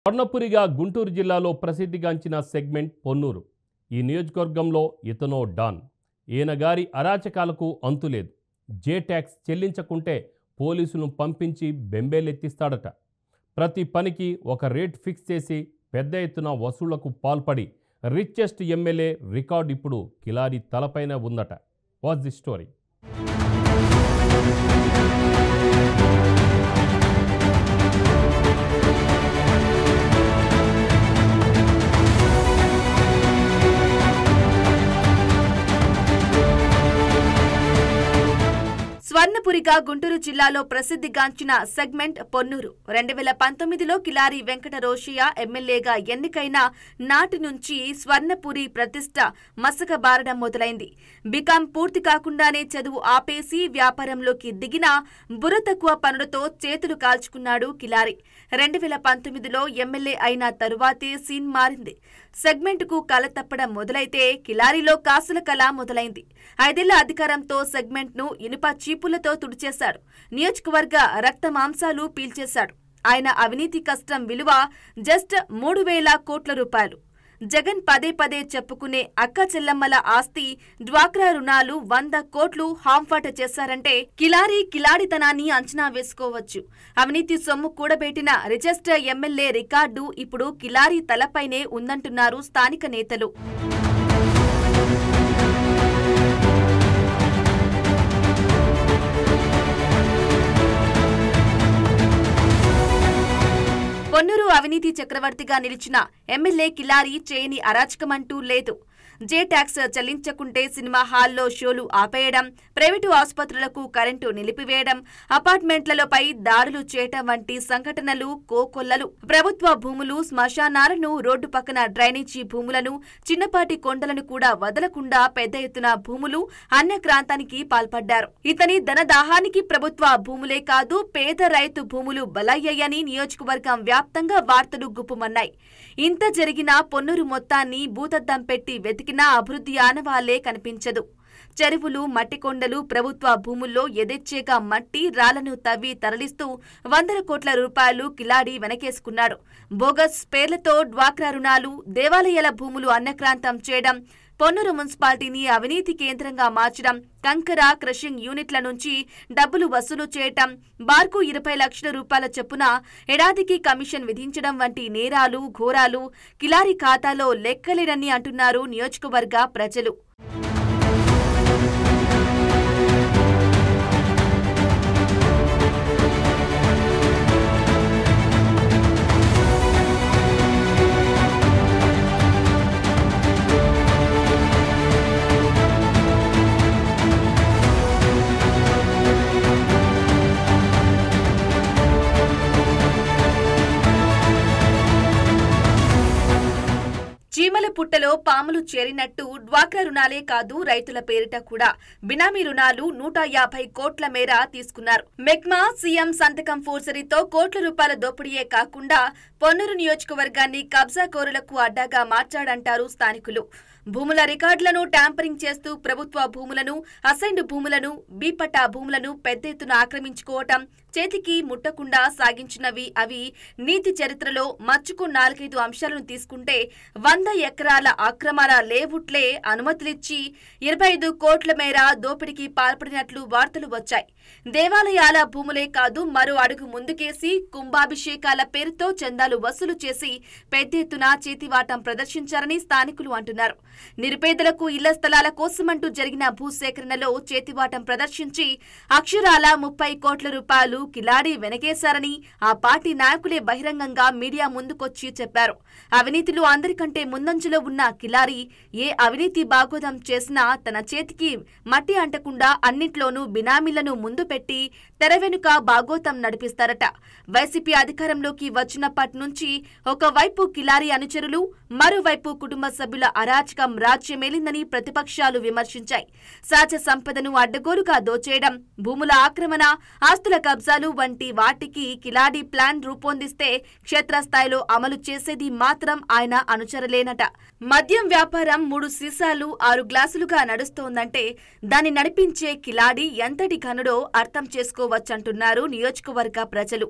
స్వర్ణపురిగా గుంటూరు జిల్లాలో ప్రసిద్ధిగాంచిన సెగ్మెంట్ పొన్నూరు. ఈ నియోజకవర్గంలో ఇతనో డాన్. ఈయన గారి అరాచకాలకు అంతులేదు. జే ట్యాక్స్ చెల్లించకుంటే పోలీసులను పంపించి బెంబేలెత్తిస్తాడట. ప్రతి పనికి ఒక రేట్ ఫిక్స్ చేసి పెద్ద ఎత్తున వసూళ్లకు పాల్పడి రిచెస్ట్ ఎమ్మెల్యే రికార్డు ఇప్పుడు కిలారి తలపైన ఉందట. What's the story? స్వర్ణపురిగా గుంటూరు జిల్లాలో ప్రసిద్ధిగాంచిన సెగ్మెంట్ పొన్నూరు 2019లో కిలారి వెంకట రోషయ్య ఎమ్మెల్యేగా ఎన్నికైన నాటి నుంచి స్వర్ణపురి ప్రతిష్ట మసకబారడం మొదలైంది. బీకాం పూర్తి కాకుండానే చదువు ఆపేసి వ్యాపారంలోకి దిగిన బుర్ర తక్కువ పనులతో చేతులు కాల్చుకున్నాడు కిలారి. 2019లో ఎమ్మెల్యే అయిన తరువాతే సీన్ మారింది. సెగ్మెంట్ కు కల తప్పడం మొదలైతే కిలారిలో కాసుల కళ మొదలైంది. 5 ఏళ్ల అధికారంతో సెగ్మెంట్ ను ఇనుప చీపులతో తుడిచేశాడు. నియోజకవర్గ రక్త మాంసాలు పీల్చేశాడు. ఆయన అవినీతి కష్టం విలువ జస్ట్ 3,000 కోట్ల రూపాయలు. జగన్ పదే చెప్పుకునే అక్క చెల్లమ్మల ఆస్తి డ్వాక్రా రుణాలు 100 కోట్లు హాంఫాట చేశారంటే కిలాడితనాన్ని అంచనా వేసుకోవచ్చు. అవినీతి సొమ్ము కూడబెట్టిన రిచెస్ట్ ఎమ్మెల్యే రికార్డు ఇప్పుడు కిలారి తలపైనే ఉందంటున్నారు స్థానిక నేతలు. పొన్నూరు అవినీతి చక్రవర్తిగా నిలిచిన ఎమ్మెల్యే కిలారి చేయని అరాచకమంటూ లేదు. జే ట్యాక్స్ చెల్లించకుంటే సినిమా హాల్లో షోలు ఆపేయడం, ప్రైవేటు ఆసుపత్రులకు కరెంటు నిలిపివేయడం, అపార్ట్మెంట్లపై దాడులు చేయటం వంటి సంఘటనలు కోకొల్లలు. ప్రభుత్వ భూములు, శ్మశానాలను, రోడ్డు పక్కన డ్రైనేజీ భూములను, చిన్నపాటి కొండలను కూడా వదలకుండా పెద్ద ఎత్తున భూములు అన్యక్రాంతానికి పాల్పడ్డారు. ఇతని ధనదాహానికి ప్రభుత్వ భూములే కాదు పేద రైతు భూములు బలయ్యాయని నియోజకవర్గం వ్యాప్తంగా వార్తలు గుప్పుమన్నాయి. ఇంత జరిగినా పొన్నూరు మొత్తాన్ని భూతద్దం పెట్టి వెతికినా అభివృద్ధి ఆనవాళ్లే కనిపించదు. చెరువులు, మట్టికొండలు, ప్రభుత్వ భూముల్లో యథేచ్ఛగా మట్టి రాళ్లను తవ్వి తరలిస్తూ 100 కోట్ల రూపాయలు కిలాడి వెనకేసుకున్నాడు. బోగస్ పేర్లతో డ్వాక్రా రుణాలు, దేవాలయాల భూములు అన్యక్రాంతం చేయడం, పొన్నూరు మున్సిపాలిటీని అవినీతి కేంద్రంగా మార్చడం, కంకర క్రషింగ్ యూనిట్ల నుంచి డబ్బులు వసూలు చేయటం, బార్కు 20 లక్షల రూపాయల చొప్పున ఏడాదికి కమిషన్ విధించడం వంటి నేరాలు ఘోరాలు కిలారి ఖాతాలో లెక్కలేనని అంటున్నారు నియోజకవర్గ ప్రజలు. చీమల పుట్టలో పాములు చేరినట్టు డ్వాక్రా రుణాలే కాదు రైతుల పేరిట కూడా బినామీ రుణాలు 150 కోట్ల మేర తీసుకున్నారు. మెగ్మా సీఎం సంతకం ఫోర్జరీతో కోట్ల రూపాయల దోపిడీయే కాకుండా పొన్నూరు నియోజకవర్గాన్ని కబ్జా కోరులకు అడ్డాగా మార్చాడంటారు స్థానికులు. భూముల రికార్డులను ట్యాంపరింగ్ చేస్తూ ప్రభుత్వ భూములను, అసైన్డ్ భూములను, బీపట్టా భూములను పెద్ద ఎత్తున ఆక్రమించుకోవటం, చేతికి ముట్టకుండా సాగించినవి అవి. నీతి చరిత్రలో మచ్చుకు 4-5 అంశాలను తీసుకుంటే 100 ఎకరాల అక్రమాల లేవుట్లే అనుమతులిచ్చి 25 కోట్ల మేర దోపిడీకి పాల్పడినట్లు వార్తలు వచ్చాయి. దేవాలయాల భూములే కాదు మరో అడుగు ముందుకేసి కుంభాభిషేకాల పేరుతో చందాలు వసూలు చేసి పెద్ద ఎత్తున చేతివాటం ప్రదర్శించారని స్థానికులు అంటున్నారు. నిరుపేదలకు ఇళ్ల స్థలాల కోసమంటూ జరిగిన భూసేకరణలో చేతివాటం ప్రదర్శించి అక్షరాల 30 కోట్ల రూపాయలు కిలాడి వెనకేశారని ఆ పార్టీ నాయకులే బహిరంగంగా మీడియా ముందుకొచ్చి చెప్పారు. అవినీతిలో అందరికంటే ముందంజలో ఉన్న కిలారి ఏ అవినీతి బాగోదం చేసినా తన చేతికి మట్టి అంటకుండా అన్నిట్లోనూ బినామీలను ముందు పెట్టి తెర వెనుక బాగోతం నడిపిస్తారట. వైసీపీ అధికారంలోకి వచ్చినప్పటి నుంచి ఒకవైపు కిలారి అనుచరులు, మరోవైపు కుటుంబ సభ్యుల అరాచకం రాజ్యమేలిందని ప్రతిపక్షాలు విమర్శించాయి. సహజ సంపదను అడ్డగోలుగా దోచేయడం, భూముల ఆక్రమణ, ఆస్తుల కబ్జాలు వంటి వాటికి కిలాడి ప్లాన్ రూపొందిస్తే క్షేత్రస్థాయిలో అమలు చేసేది మాత్రం ఆయన అనుచరులేనట. మద్యం వ్యాపారం 3 సీసాలు 6 గ్లాసులుగా నడుస్తోందంటే దాన్ని నడిపించే కిలాడి ఎంతటి ఘనుడో అర్థం చేసుకోవచ్చు. చేసుకోవచ్చంటున్నారు నియోజకవర్గ ప్రజలు.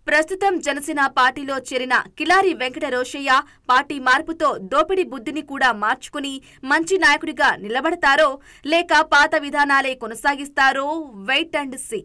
ప్రస్తుతం జనసేన పార్టీలో చేరిన కిలారి వెంకట రోషయ్య పార్టీ మార్పుతో దోపిడీ బుద్ధిని కూడా మార్చుకుని మంచి నాయకుడిగా నిలబడతారో లేక పాత విధానాలే కొనసాగిస్తారో వెయిట్ అండ్ సీ.